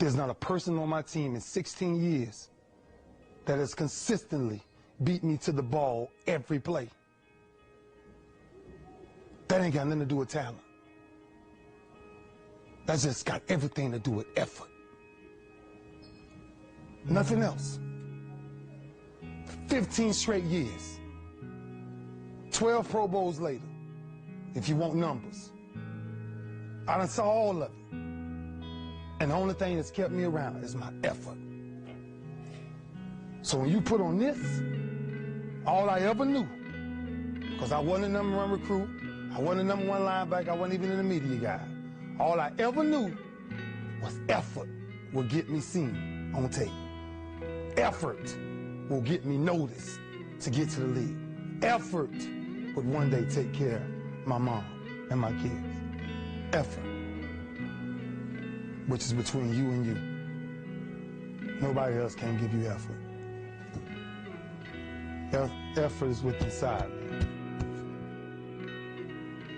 There's not a person on my team in 16 years that has consistently beat me to the ball every play. That ain't got nothing to do with talent. That's just got everything to do with effort. Nothing else. 15 straight years. 12 Pro Bowls later, if you want numbers. I done saw all of it. And the only thing that's kept me around is my effort. So when you put on this, all I ever knew, because I wasn't a number one recruit, I wasn't a number one linebacker, I wasn't even in the media guy. All I ever knew was effort will get me seen on tape. Effort will get me noticed to get to the league. Effort would one day take care of my mom and my kids. Effort, which is between you and you. Nobody else can give you effort. Effort is within inside me.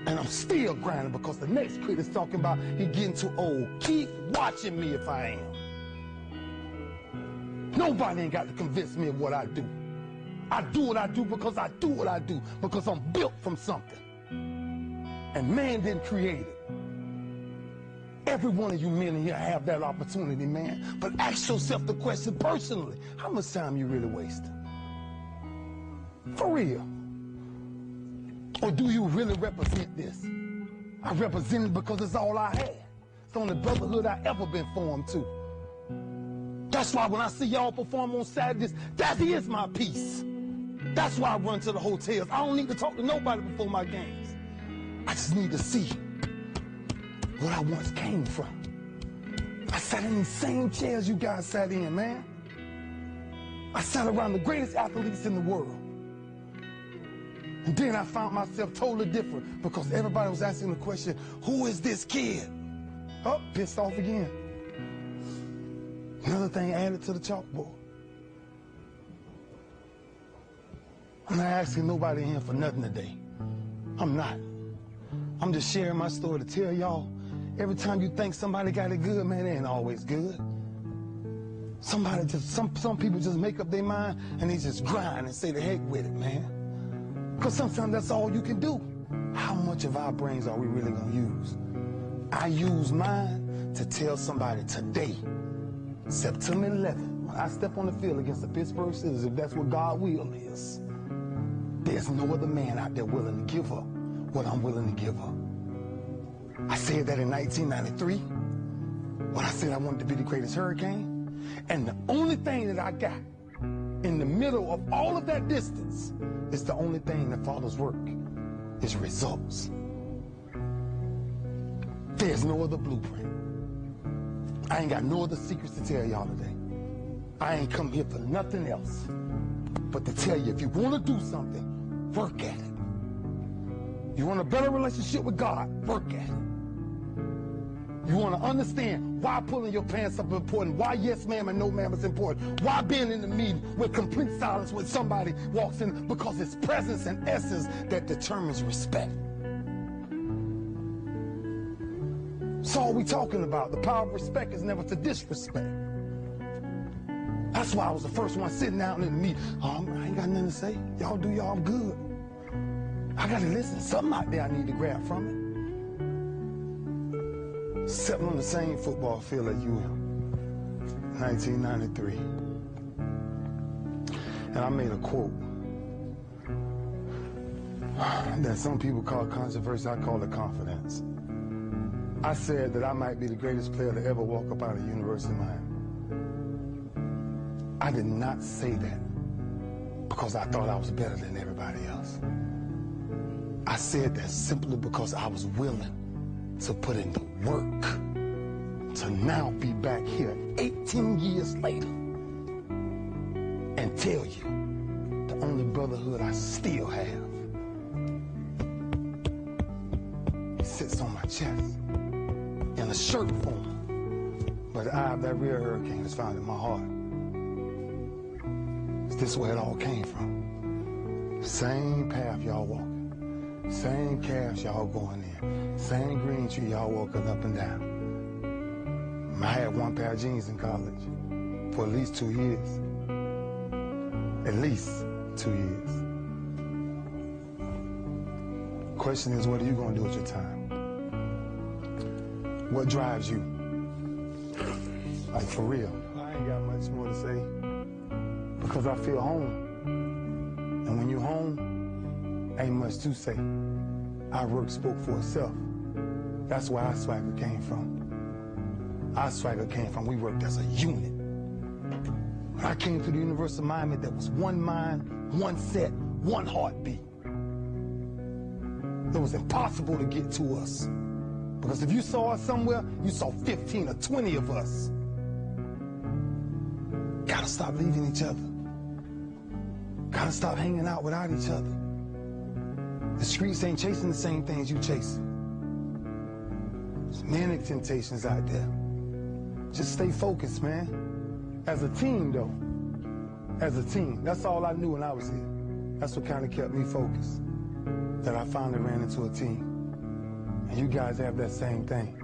And I'm still grinding because the next kid is talking about he getting too old. Keep watching me if I am. Nobody ain't got to convince me of what I do. I do what I do because I do what I do, because I'm built from something. And man didn't create it. Every one of you men in here have that opportunity, man. But ask yourself the question personally, how much time you really wasting? For real. Or do you really represent this? I represent it because it's all I had. It's the only brotherhood I ever been formed to. That's why when I see y'all perform on Saturdays, that is my peace. That's why I run to the hotels. I don't need to talk to nobody before my games. I just need to see what I once came from. I sat in these same chairs you guys sat in, man. I sat around the greatest athletes in the world. And then I found myself totally different because everybody was asking the question, who is this kid? Oh, pissed off again. Another thing added to the chalkboard. I'm not asking nobody in here for nothing today. I'm not. I'm just sharing my story to tell y'all, every time you think somebody got it good, man, it ain't always good. Some people just make up their mind and they just grind and say the heck with it, man. Because sometimes that's all you can do. How much of our brains are we really going to use? I use mine to tell somebody today, September 11th, when I step on the field against the Pittsburgh Steelers, if that's what God's will is, there's no other man out there willing to give up what I'm willing to give up. I said that in 1993, when I said I wanted to be the greatest Hurricane, and the only thing that I got in the middle of all of that distance is the only thing that follows work is results. There's no other blueprint. I ain't got no other secrets to tell y'all today. I ain't come here for nothing else but to tell you, if you want to do something, work at it. You want a better relationship with God, work at it. You want to understand why pulling your pants up is important, why yes ma'am and no ma'am is important, why being in the meeting with complete silence when somebody walks in, because it's presence and essence that determines respect. That's all we talking about. The power of respect is never to disrespect. That's why I was the first one sitting down in the meeting. I ain't got nothing to say. Y'all do y'all, I'm good. I got to listen. Something out there I need to grab from it. Sitting on the same football field as you am, 1993. And I made a quote that some people call controversy, I call it confidence. I said that I might be the greatest player to ever walk up out of University of Miami. I did not say that because I thought I was better than everybody else. I said that simply because I was willing to put in the work to now be back here 18 years later and tell you the only brotherhood I still have, it sits on my chest in a shirt form, but the eye of that real hurricane is found in my heart. Is this where it all came from? Same path y'all walking. Same calves y'all going in. Same green tree y'all walking up and down. I had one pair of jeans in college for at least 2 years. At least 2 years. Question is, what are you gonna do with your time? What drives you? Like, for real. I ain't got much more to say because I feel home. And when you're home, ain't much to say. Our work spoke for itself. That's where our swagger came from. Our swagger came from, we worked as a unit. When I came to the University of Miami, there was one mind, one set, one heartbeat. It was impossible to get to us. Because if you saw us somewhere, you saw 15 or 20 of us. Gotta stop leaving each other. Gotta stop hanging out without each other. The streets ain't chasing the same things you chasing. There's many temptations out there. Just stay focused, man. As a team, though. As a team. That's all I knew when I was here. That's what kind of kept me focused. That I finally ran into a team. And you guys have that same thing.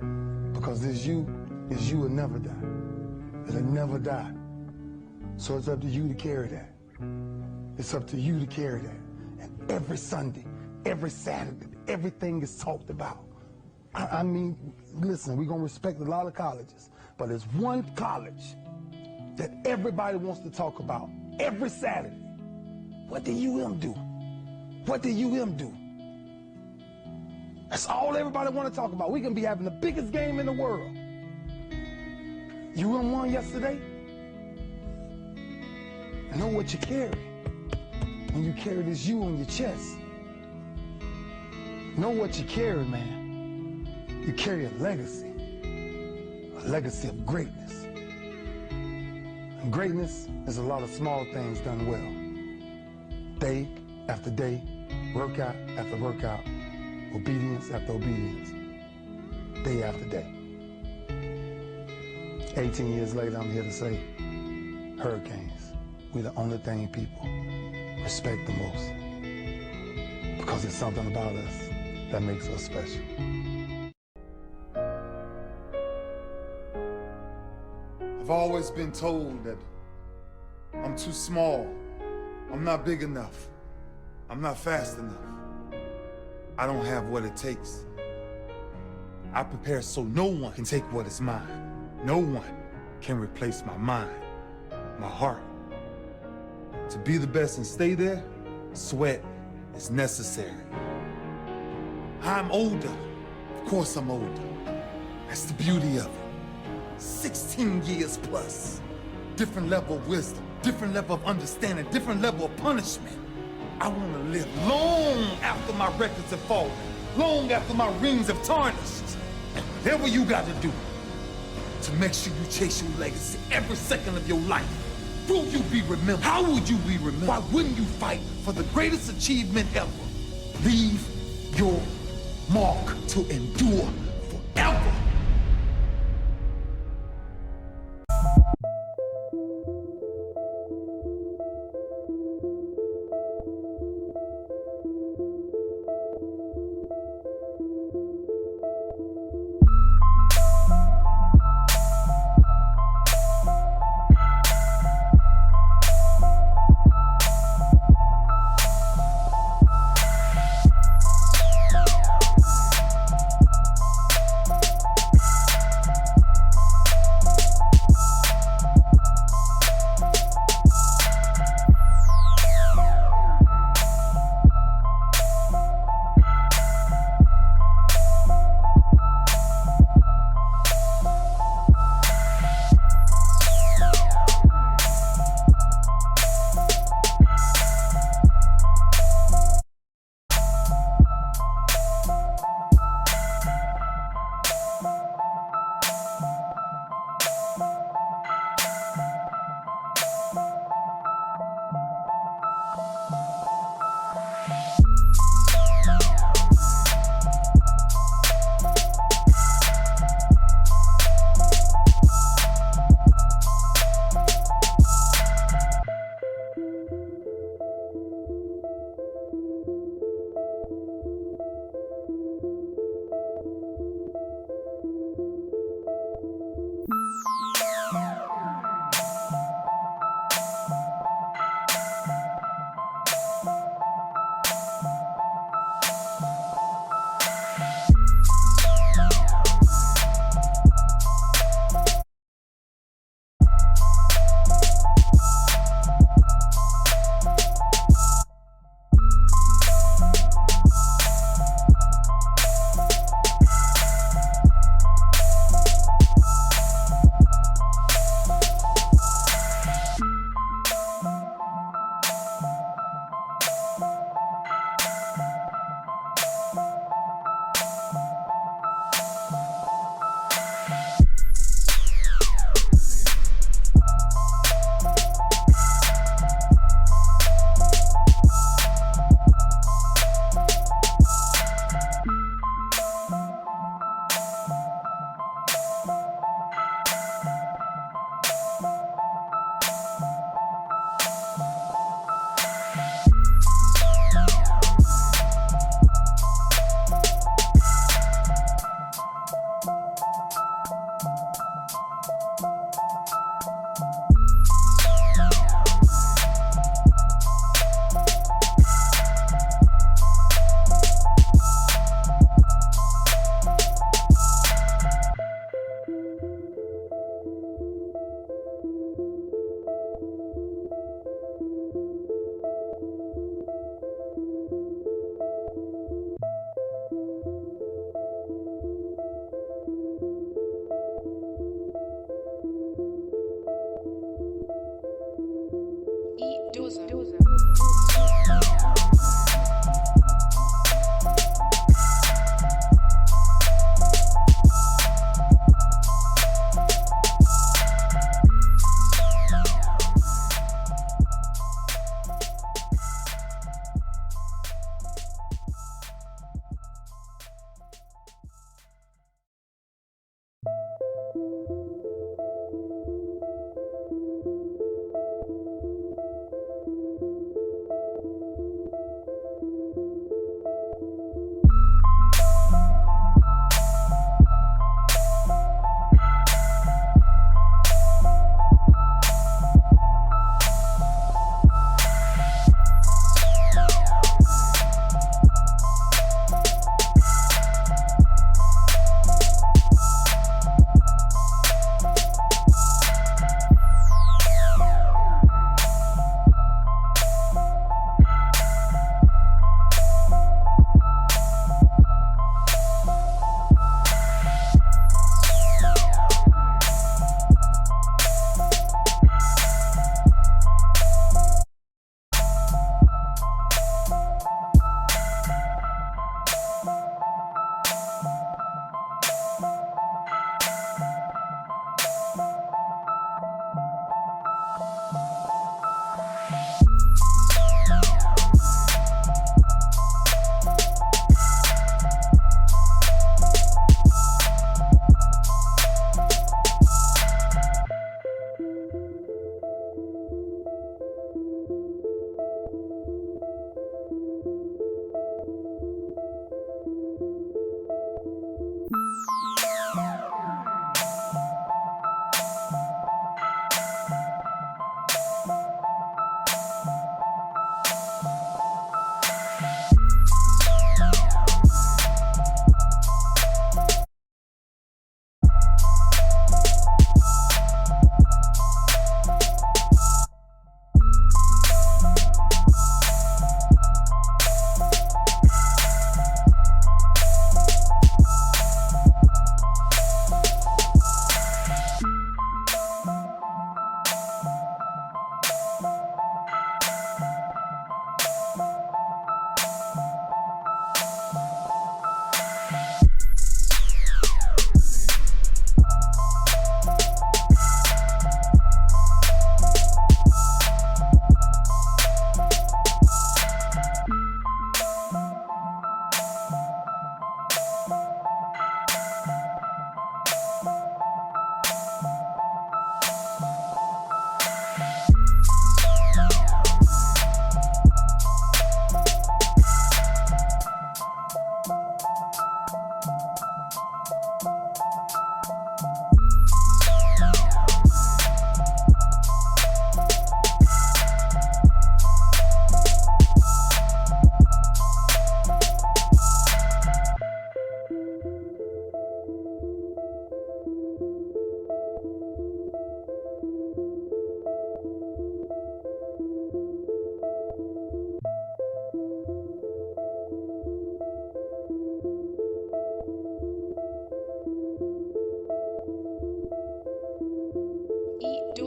Because this you will never die. It'll never die. So it's up to you to carry that. It's up to you to carry that. And every Sunday, every Saturday, everything is talked about. I mean, listen, we're going to respect a lot of colleges, but there's one college that everybody wants to talk about every Saturday. What did UM do? What did UM do? That's all everybody want to talk about. We can be having the biggest game in the world. UM won yesterday. Know what you carry. When you carry this U on your chest. Know what you carry, man. You carry a legacy of greatness. And greatness is a lot of small things done well. Day after day, workout after workout, obedience after obedience, day after day. 18 years later, I'm here to say, hurricanes, we're the only thing people respect the most. Because it's something about us that makes us special. I've always been told that I'm too small, I'm not big enough, I'm not fast enough. I don't have what it takes. I prepare so no one can take what is mine. No one can replace my mind, my heart. To be the best and stay there, sweat is necessary. I'm older. Of course I'm older. That's the beauty of it. 16 years plus. Different level of wisdom, different level of understanding, different level of punishment. I want to live long after my records have fallen, long after my rings have tarnished. And whatever you got to do to make sure you chase your legacy every second of your life. Will you be remembered? How would you be remembered? Why wouldn't you fight for the greatest achievement ever? Leave your mark to endure forever.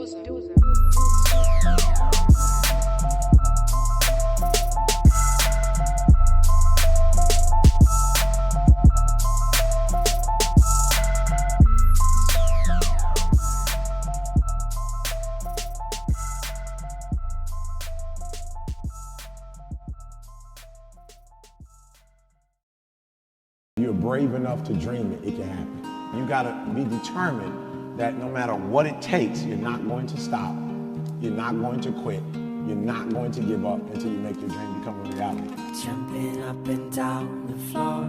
You're brave enough to dream it, it can happen. You gotta be determined that no matter what it takes, you're not going to stop, you're not going to quit, you're not going to give up until you make your dream become a reality. Jumping up and down the floor,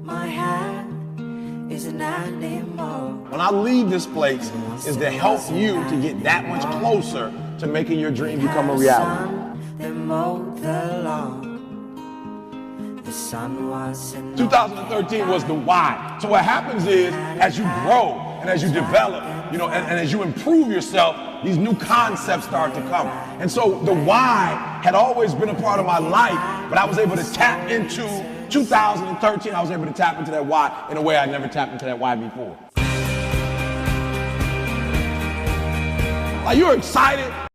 my head is an animal. When I leave this place, is to help you to get that much closer to making your dream become a reality. They mowed the lawn. The sun was in 2013 was the why. So what happens is, as you grow and as you develop, you know, and as you improve yourself, these new concepts start to come. And so the why had always been a part of my life, but I was able to tap into 2013, I was able to tap into that why in a way I never tapped into that why before. Like, you're excited.